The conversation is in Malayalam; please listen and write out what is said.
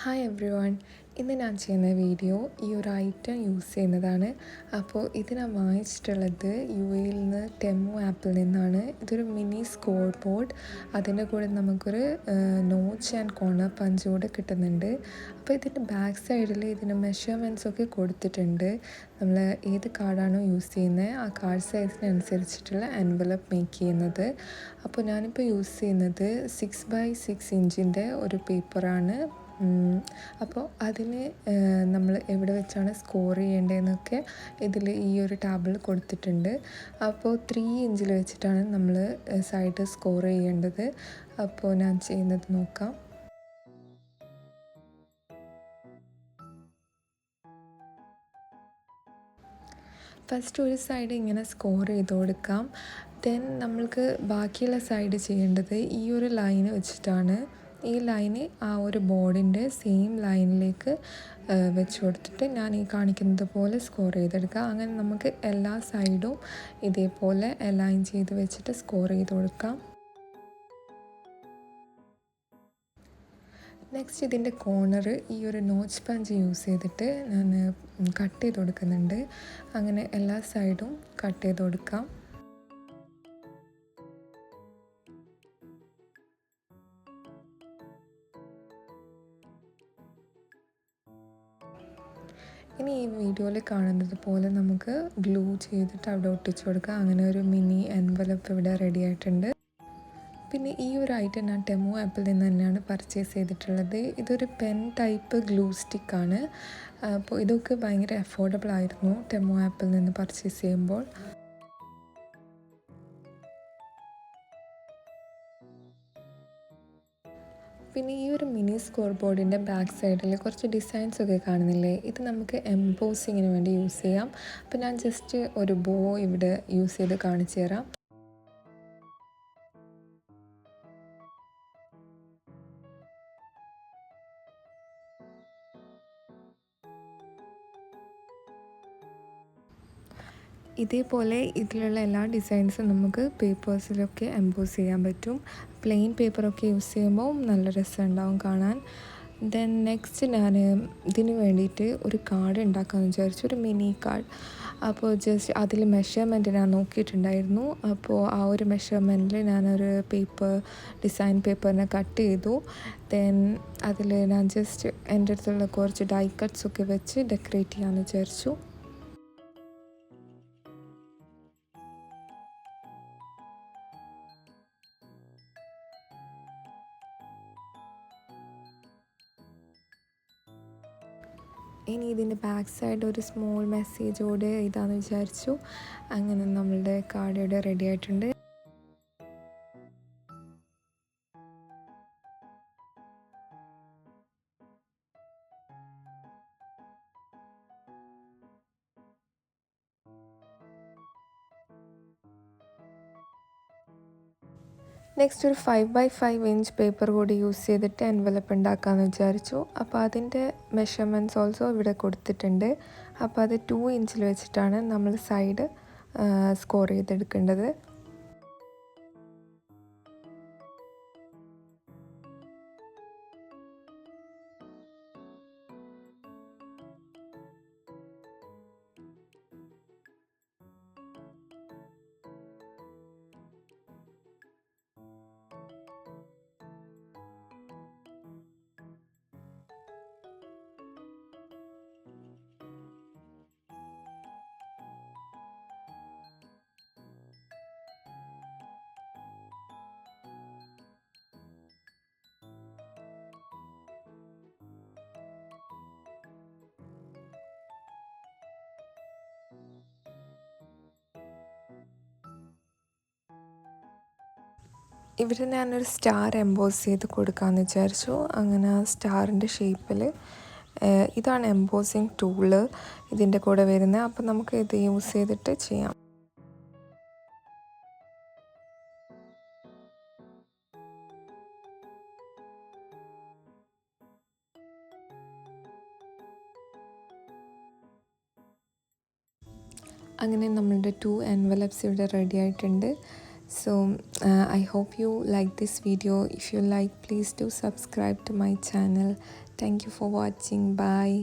Hi every one. ഇന്ന് ഞാൻ ചെയ്യുന്ന വീഡിയോ ഈ ഒരു ഐറ്റം യൂസ് ചെയ്യുന്നതാണ്. അപ്പോൾ ഇത് ഞാൻ വാങ്ങിച്ചിട്ടുള്ളത് യിൽ നിന്ന് ടെമു ആപ്പിൽ നിന്നാണ്. ഇതൊരു മിനി സ്കോർ ബോർഡ്, അതിൻ്റെ കൂടെ നമുക്കൊരു നോച്ച് ആൻഡ് കോർണർ പഞ്ച് കൂടെ കിട്ടുന്നുണ്ട്. അപ്പോൾ ഇതിൻ്റെ ബാക്ക് സൈഡിൽ ഇതിൻ്റെ മെഷർമെൻറ്റ്സ് ഒക്കെ കൊടുത്തിട്ടുണ്ട്. നമ്മൾ ഏത് കാർഡാണോ യൂസ് ചെയ്യുന്നത് ആ കാർഡ് സൈസിനനുസരിച്ചിട്ടുള്ള എൻവലപ്പ് മേക്ക് ചെയ്യുന്നത്. അപ്പോൾ ഞാനിപ്പോൾ യൂസ് ചെയ്യുന്നത് 6x6 ഇഞ്ചിൻ്റെ ഒരു പേപ്പറാണ്. അപ്പോൾ അതിന് നമ്മൾ എവിടെ വെച്ചാണ് സ്കോർ ചെയ്യേണ്ടതെന്നൊക്കെ ഇതിൽ ഈ ഒരു ടാബിൽ കൊടുത്തിട്ടുണ്ട്. അപ്പോൾ 3 ഇഞ്ചിൽ വെച്ചിട്ടാണ് നമ്മൾ സൈഡ് സ്കോർ ചെയ്യേണ്ടത്. അപ്പോൾ ഞാൻ ചെയ്യുന്നത് നോക്കാം. ഫസ്റ്റ് ഒരു സൈഡ് ഇങ്ങനെ സ്കോർ ചെയ്ത് കൊടുക്കാം. ദെൻ നമ്മൾക്ക് ബാക്കിയുള്ള സൈഡ് ചെയ്യേണ്ടത് ഈ ഒരു ലൈന് വെച്ചിട്ടാണ്. ഈ ലൈന് ആ ഒരു ബോർഡിൻ്റെ സെയിം ലൈനിലേക്ക് വെച്ച് കൊടുത്തിട്ട് ഞാൻ ഈ കാണിക്കുന്നത് പോലെ സ്കോർ ചെയ്തെടുക്കുക. അങ്ങനെ നമുക്ക് എല്ലാ സൈഡും ഇതേപോലെ അലൈൻ ചെയ്ത് വെച്ചിട്ട് സ്കോർ ചെയ്ത് കൊടുക്കാം. നെക്സ്റ്റ് ഇതിൻ്റെ കോർണർ ഈ ഒരു നോച്ച് പഞ്ച് യൂസ് ചെയ്തിട്ട് ഞാൻ കട്ട് ചെയ്ത് കൊടുക്കുന്നുണ്ട്. അങ്ങനെ എല്ലാ സൈഡും കട്ട് ചെയ്ത് കൊടുക്കാം. ഇനി ഈ വീഡിയോയിൽ കാണുന്നത് പോലെ നമുക്ക് ഗ്ലൂ ചെയ്തിട്ട് അവിടെ ഒട്ടിച്ചു കൊടുക്കാം. അങ്ങനെ ഒരു മിനി എൻവലപ്പ് ഇവിടെ റെഡി ആയിട്ടുണ്ട്. പിന്നെ ഈ ഒരു ഐറ്റം ഞാൻ ടെമു ആപ്പിൽ നിന്ന് തന്നെയാണ് പർച്ചേസ് ചെയ്തിട്ടുള്ളത്. ഇതൊരു പെൻ ടൈപ്പ് ഗ്ലൂ സ്റ്റിക്കാണ്. അപ്പോൾ ഇതൊക്കെ ഭയങ്കര അഫോർഡബിൾ ആയിരുന്നു ടെമു ആപ്പിൽ നിന്ന് പർച്ചേസ് ചെയ്യുമ്പോൾ. പിന്നെ ഈ ഒരു മിനി സ്കോർ ബോർഡിൻ്റെ ബാക്ക് സൈഡിൽ കുറച്ച് ഡിസൈൻസ് ഒക്കെ കാണുന്നില്ലേ, ഇത് നമുക്ക് എംബോസിങ്ങിന് വേണ്ടി യൂസ് ചെയ്യാം. അപ്പോൾ ഞാൻ ജസ്റ്റ് ഒരു ബോ ഇവിടെ യൂസ് ചെയ്ത് കാണിച്ചു തരാം. ഇതേപോലെ ഇതിലുള്ള എല്ലാ ഡിസൈൻസും നമുക്ക് പേപ്പേഴ്സിലൊക്കെ എംബോസ് ചെയ്യാൻ പറ്റും. പ്ലെയിൻ പേപ്പറൊക്കെ യൂസ് ചെയ്യുമ്പോൾ നല്ല രസമുണ്ടാവും കാണാൻ. ദെൻ നെക്സ്റ്റ് ഞാൻ ഇതിന് വേണ്ടിയിട്ട് ഒരു കാർഡ് ഉണ്ടാക്കാമെന്ന് വിചാരിച്ചു, ഒരു മിനി കാർഡ്. അപ്പോൾ ജസ്റ്റ് അതിൽ മെഷർമെൻറ്റ് ഞാൻ നോക്കിയിട്ടുണ്ടായിരുന്നു. അപ്പോൾ ആ ഒരു മെഷർമെൻറ്റിൽ ഞാനൊരു ഡിസൈൻ പേപ്പറിനെ കട്ട് ചെയ്തു. ദെൻ അതിൽ ഞാൻ ജസ്റ്റ് എൻ്റെ അടുത്തുള്ള കുറച്ച് ഡൈ കട്ട്സൊക്കെ വെച്ച് ഡെക്കറേറ്റ് ചെയ്യാമെന്ന് വിചാരിച്ചു. ഇനി ഇതിൻ്റെ ബാക്ക് സൈഡ് ഒരു സ്മോൾ മെസ്സേജോടെ ഇതാണെന്ന് വിചാരിച്ചു. അങ്ങനെ നമ്മളുടെ കാർഡ് ഇവിടെ റെഡി ആയിട്ടുണ്ട്. നെക്സ്റ്റ് ഒരു 5x5 ഇഞ്ച് പേപ്പർ കൂടി യൂസ് ചെയ്തിട്ട് എൻവലപ്പ് ഉണ്ടാക്കാമെന്ന് വിചാരിച്ചു. അപ്പോൾ അതിൻ്റെ മെഷർമെൻറ്റ്സ് ഓൾസോ ഇവിടെ കൊടുത്തിട്ടുണ്ട്. അപ്പോൾ അത് 2 ഇഞ്ചിൽ വെച്ചിട്ടാണ് നമ്മൾ സൈഡ് സ്കോർ ചെയ്തെടുക്കേണ്ടത്. ഇവിടെ ഞാനൊരു സ്റ്റാർ എംബോസ് ചെയ്ത് കൊടുക്കാമെന്ന് വിചാരിച്ചു. അങ്ങനെ ആ സ്റ്റാറിൻ്റെ ഷേപ്പിൽ ഇതാണ് എംബോസിങ് ടൂള് ഇതിൻ്റെ കൂടെ വരുന്നത്. അപ്പോൾ നമുക്ക് ഇത് യൂസ് ചെയ്തിട്ട് ചെയ്യാം. അങ്ങനെ നമ്മളുടെ 2 എൻവലപ്സ് ഇവിടെ റെഡി ആയിട്ടുണ്ട്. So I hope you like this video. If you like, please do subscribe to my channel. Thank you for watching. Bye.